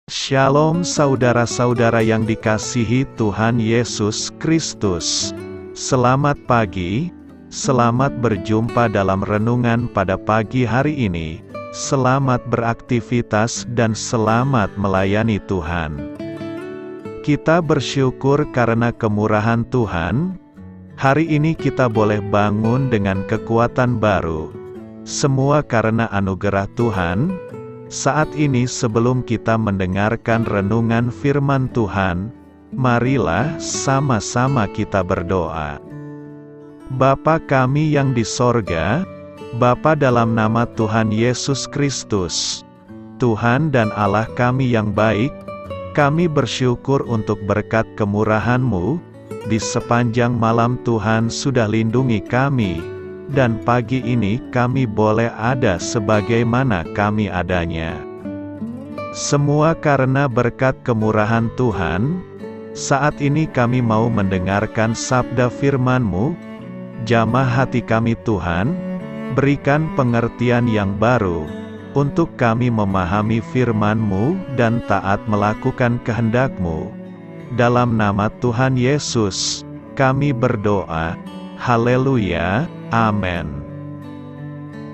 Shalom saudara-saudara yang dikasihi Tuhan Yesus Kristus. Selamat pagi, selamat berjumpa dalam renungan pada pagi hari ini. Selamat beraktivitas dan selamat melayani Tuhan. Kita bersyukur karena kemurahan Tuhan. Hari ini kita boleh bangun dengan kekuatan baru. Semua karena anugerah Tuhan. Saat ini sebelum kita mendengarkan renungan firman Tuhan, marilah sama-sama kita berdoa. Bapa kami yang di sorga, Bapa dalam nama Tuhan Yesus Kristus, Tuhan dan Allah kami yang baik, kami bersyukur untuk berkat kemurahan-Mu, di sepanjang malam Tuhan sudah lindungi kami. Dan pagi ini kami boleh ada sebagaimana kami adanya. Semua karena berkat kemurahan Tuhan. Saat ini kami mau mendengarkan sabda firman-Mu. Jamah hati kami Tuhan, berikan pengertian yang baru, untuk kami memahami firman-Mu dan taat melakukan kehendak-Mu. Dalam nama Tuhan Yesus, kami berdoa. Haleluya. Amin.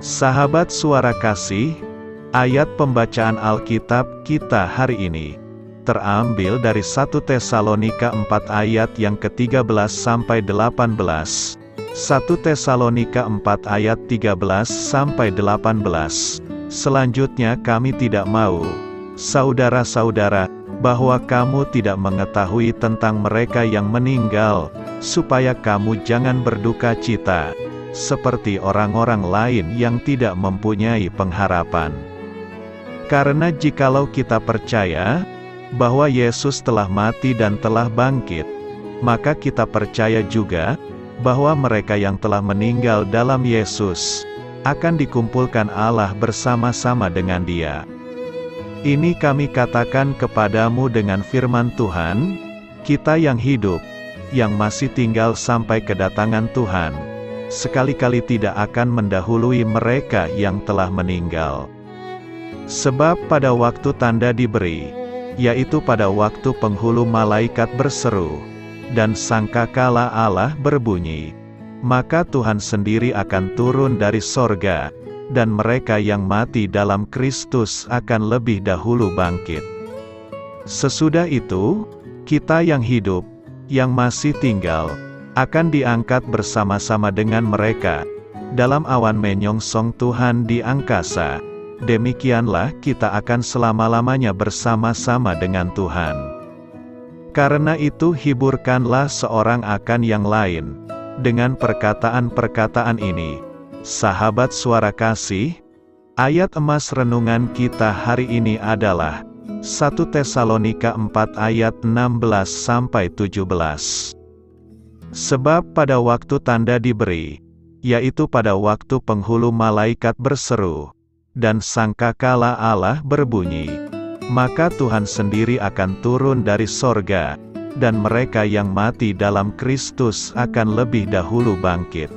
Sahabat suara kasih, ayat pembacaan Alkitab kita hari ini terambil dari 1 Tesalonika 4 ayat yang ke-13 sampai 18. 1 Tesalonika 4 ayat 13 sampai 18. Selanjutnya kami tidak mau, saudara-saudara, bahwa kamu tidak mengetahui tentang mereka yang meninggal, supaya kamu jangan berduka cita seperti orang-orang lain yang tidak mempunyai pengharapan. Karena jikalau kita percaya bahwa Yesus telah mati dan telah bangkit, maka kita percaya juga bahwa mereka yang telah meninggal dalam Yesus akan dikumpulkan Allah bersama-sama dengan Dia. Ini kami katakan kepadamu dengan firman Tuhan, kita yang hidup, yang masih tinggal sampai kedatangan Tuhan, sekali-kali tidak akan mendahului mereka yang telah meninggal. Sebab pada waktu tanda diberi, yaitu pada waktu penghulu malaikat berseru, dan sangkakala Allah berbunyi, maka Tuhan sendiri akan turun dari sorga, dan mereka yang mati dalam Kristus akan lebih dahulu bangkit. Sesudah itu, kita yang hidup, yang masih tinggal, akan diangkat bersama-sama dengan mereka, dalam awan menyongsong Tuhan di angkasa. Demikianlah kita akan selama-lamanya bersama-sama dengan Tuhan. Karena itu hiburkanlah seorang akan yang lain, dengan perkataan-perkataan ini. Sahabat suara kasih, ayat emas renungan kita hari ini adalah 1 Tesalonika 4 ayat 16-17. Sebab pada waktu tanda diberi, yaitu pada waktu penghulu malaikat berseru, dan sangkakala Allah berbunyi, maka Tuhan sendiri akan turun dari sorga, dan mereka yang mati dalam Kristus akan lebih dahulu bangkit.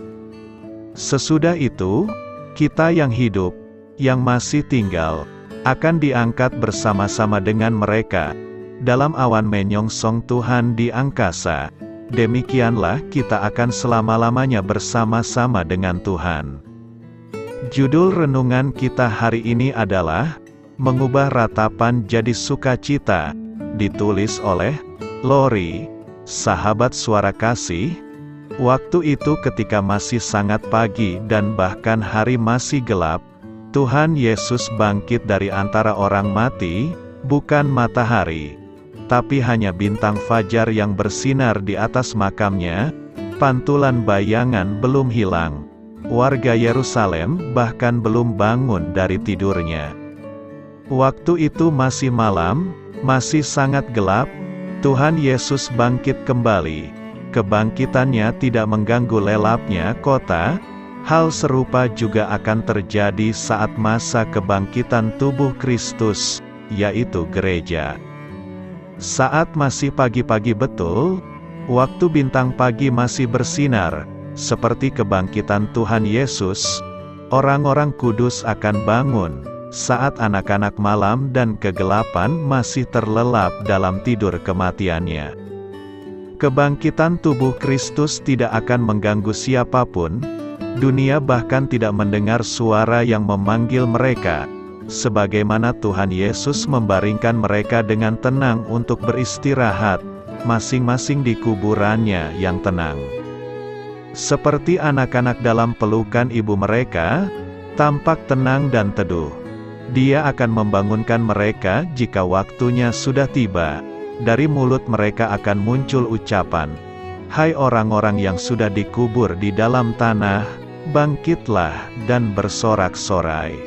Sesudah itu, kita yang hidup, yang masih tinggal, akan diangkat bersama-sama dengan mereka, dalam awan menyongsong Tuhan di angkasa. Demikianlah kita akan selama-lamanya bersama-sama dengan Tuhan. Judul renungan kita hari ini adalah, Mengubah Ratapan Jadi Sukacita, ditulis oleh Lori. Sahabat suara kasih, waktu itu ketika masih sangat pagi dan bahkan hari masih gelap, Tuhan Yesus bangkit dari antara orang mati, bukan matahari, tapi hanya bintang fajar yang bersinar di atas makamnya. Pantulan bayangan belum hilang. Warga Yerusalem bahkan belum bangun dari tidurnya. Waktu itu masih malam, masih sangat gelap. Tuhan Yesus bangkit kembali. Kebangkitannya tidak mengganggu lelapnya kota. Hal serupa juga akan terjadi saat masa kebangkitan tubuh Kristus, yaitu gereja. Saat masih pagi-pagi betul, waktu bintang pagi masih bersinar, seperti kebangkitan Tuhan Yesus, orang-orang kudus akan bangun, saat anak-anak malam dan kegelapan masih terlelap dalam tidur kematiannya. Kebangkitan tubuh Kristus tidak akan mengganggu siapapun, dunia bahkan tidak mendengar suara yang memanggil mereka, sebagaimana Tuhan Yesus membaringkan mereka dengan tenang untuk beristirahat, masing-masing di kuburannya yang tenang. Seperti anak-anak dalam pelukan ibu mereka, tampak tenang dan teduh. Dia akan membangunkan mereka jika waktunya sudah tiba. Dari mulut mereka akan muncul ucapan, "Hai orang-orang yang sudah dikubur di dalam tanah, bangkitlah dan bersorak-sorai."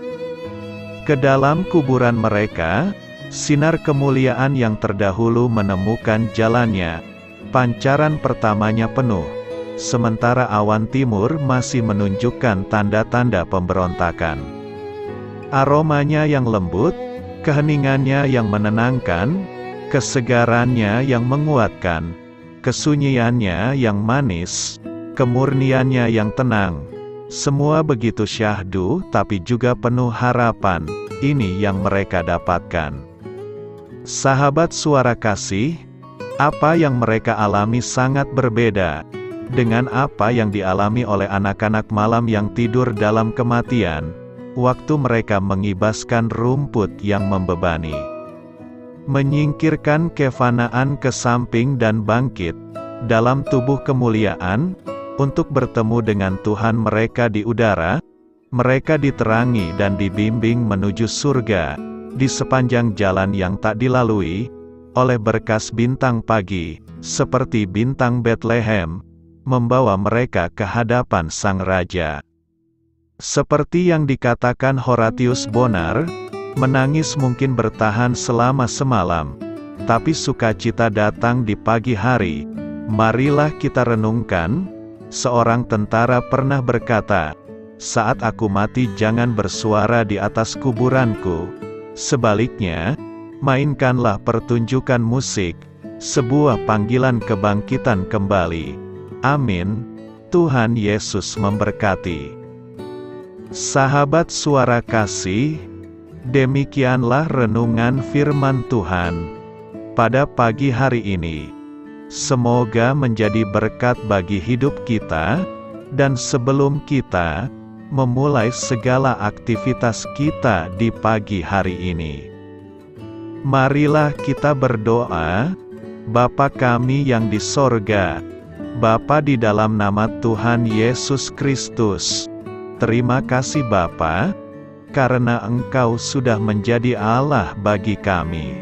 Ke dalam kuburan mereka, sinar kemuliaan yang terdahulu menemukan jalannya. Pancaran pertamanya penuh, sementara awan timur masih menunjukkan tanda-tanda pemberontakan. Aromanya yang lembut, keheningannya yang menenangkan, kesegarannya yang menguatkan, kesunyiannya yang manis, kemurniannya yang tenang. Semua begitu syahdu tapi juga penuh harapan, ini yang mereka dapatkan. Sahabat Suara Kasih, apa yang mereka alami sangat berbeda dengan apa yang dialami oleh anak-anak malam yang tidur dalam kematian, waktu mereka mengibaskan rumput yang membebani. Menyingkirkan kefanaan ke samping dan bangkit dalam tubuh kemuliaan, untuk bertemu dengan Tuhan mereka di udara. Mereka diterangi dan dibimbing menuju surga, di sepanjang jalan yang tak dilalui, oleh berkas bintang pagi, seperti bintang Betlehem, membawa mereka ke hadapan Sang Raja. Seperti yang dikatakan Horatius Bonar, menangis mungkin bertahan selama semalam, tapi sukacita datang di pagi hari. Marilah kita renungkan, seorang tentara pernah berkata, "Saat aku mati jangan bersuara di atas kuburanku. Sebaliknya, mainkanlah pertunjukan musik, sebuah panggilan kebangkitan kembali." Amin. Tuhan Yesus memberkati. Sahabat Suara Kasih, demikianlah renungan firman Tuhan pada pagi hari ini. Semoga menjadi berkat bagi hidup kita, dan sebelum kita memulai segala aktivitas kita di pagi hari ini, marilah kita berdoa. Bapa kami yang di sorga, Bapa di dalam nama Tuhan Yesus Kristus, terima kasih Bapa, karena Engkau sudah menjadi Allah bagi kami.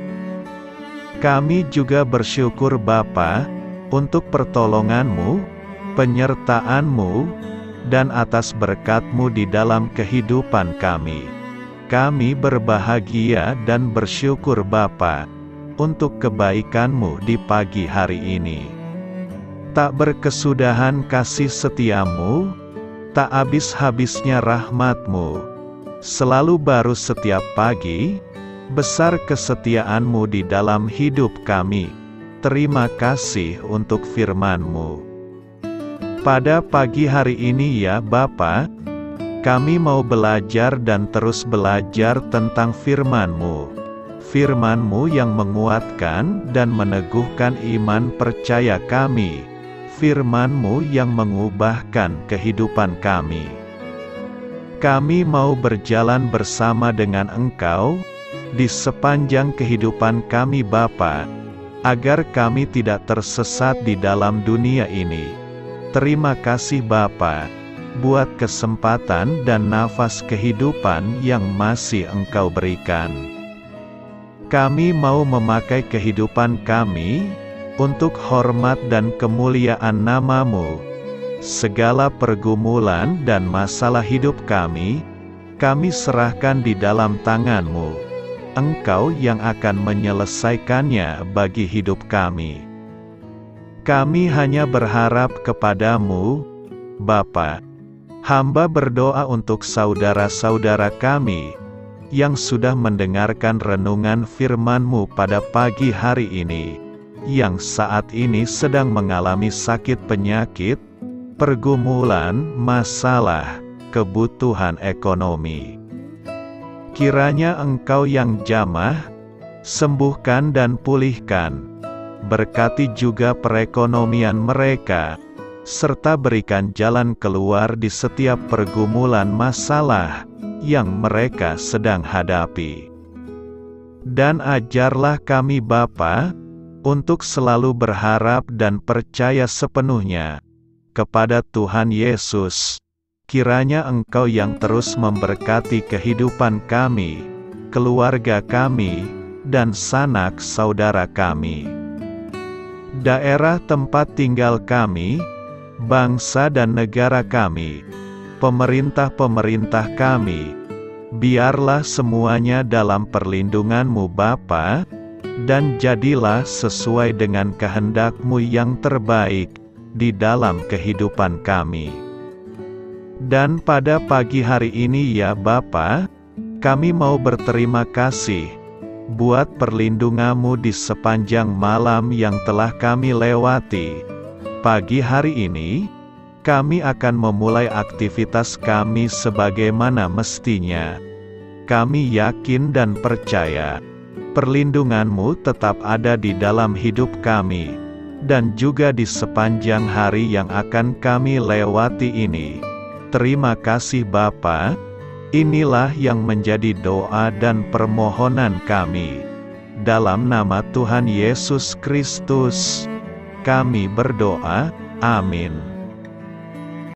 Kami juga bersyukur Bapa, untuk pertolongan-Mu, penyertaan-Mu, dan atas berkat-Mu di dalam kehidupan kami. Kami berbahagia dan bersyukur Bapa, untuk kebaikan-Mu di pagi hari ini. Tak berkesudahan kasih setia-Mu, tak habis-habisnya rahmat-Mu, selalu baru setiap pagi, besar kesetiaan-Mu di dalam hidup kami. Terima kasih untuk firman-Mu. Pada pagi hari ini ya Bapa, kami mau belajar dan terus belajar tentang firman-Mu. Firman-Mu yang menguatkan dan meneguhkan iman percaya kami. Firman-Mu yang mengubahkan kehidupan kami. Kami mau berjalan bersama dengan Engkau di sepanjang kehidupan kami Bapa, agar kami tidak tersesat di dalam dunia ini. Terima kasih Bapa, buat kesempatan dan nafas kehidupan yang masih Engkau berikan. Kami mau memakai kehidupan kami untuk hormat dan kemuliaan nama-Mu. Segala pergumulan dan masalah hidup kami serahkan di dalam tangan-Mu. Engkau yang akan menyelesaikannya bagi hidup kami. Kami hanya berharap kepada-Mu, Bapa. Hamba berdoa untuk saudara-saudara kami yang sudah mendengarkan renungan firman-Mu pada pagi hari ini, yang saat ini sedang mengalami sakit penyakit, pergumulan, masalah, kebutuhan ekonomi. Kiranya Engkau yang jamah, sembuhkan dan pulihkan. Berkati juga perekonomian mereka, serta berikan jalan keluar di setiap pergumulan masalah yang mereka sedang hadapi. Dan ajarlah kami Bapa, untuk selalu berharap dan percaya sepenuhnya kepada Tuhan Yesus. Kiranya Engkau yang terus memberkati kehidupan kami, keluarga kami, dan sanak saudara kami, daerah tempat tinggal kami, bangsa dan negara kami, pemerintah-pemerintah kami. Biarlah semuanya dalam perlindungan-Mu Bapa, dan jadilah sesuai dengan kehendak-Mu yang terbaik di dalam kehidupan kami. Dan pada pagi hari ini ya Bapa, kami mau berterima kasih buat perlindungan-Mu di sepanjang malam yang telah kami lewati. Pagi hari ini, kami akan memulai aktivitas kami sebagaimana mestinya. Kami yakin dan percaya, perlindungan-Mu tetap ada di dalam hidup kami, dan juga di sepanjang hari yang akan kami lewati ini. Terima kasih Bapa. Inilah yang menjadi doa dan permohonan kami. Dalam nama Tuhan Yesus Kristus, kami berdoa. Amin.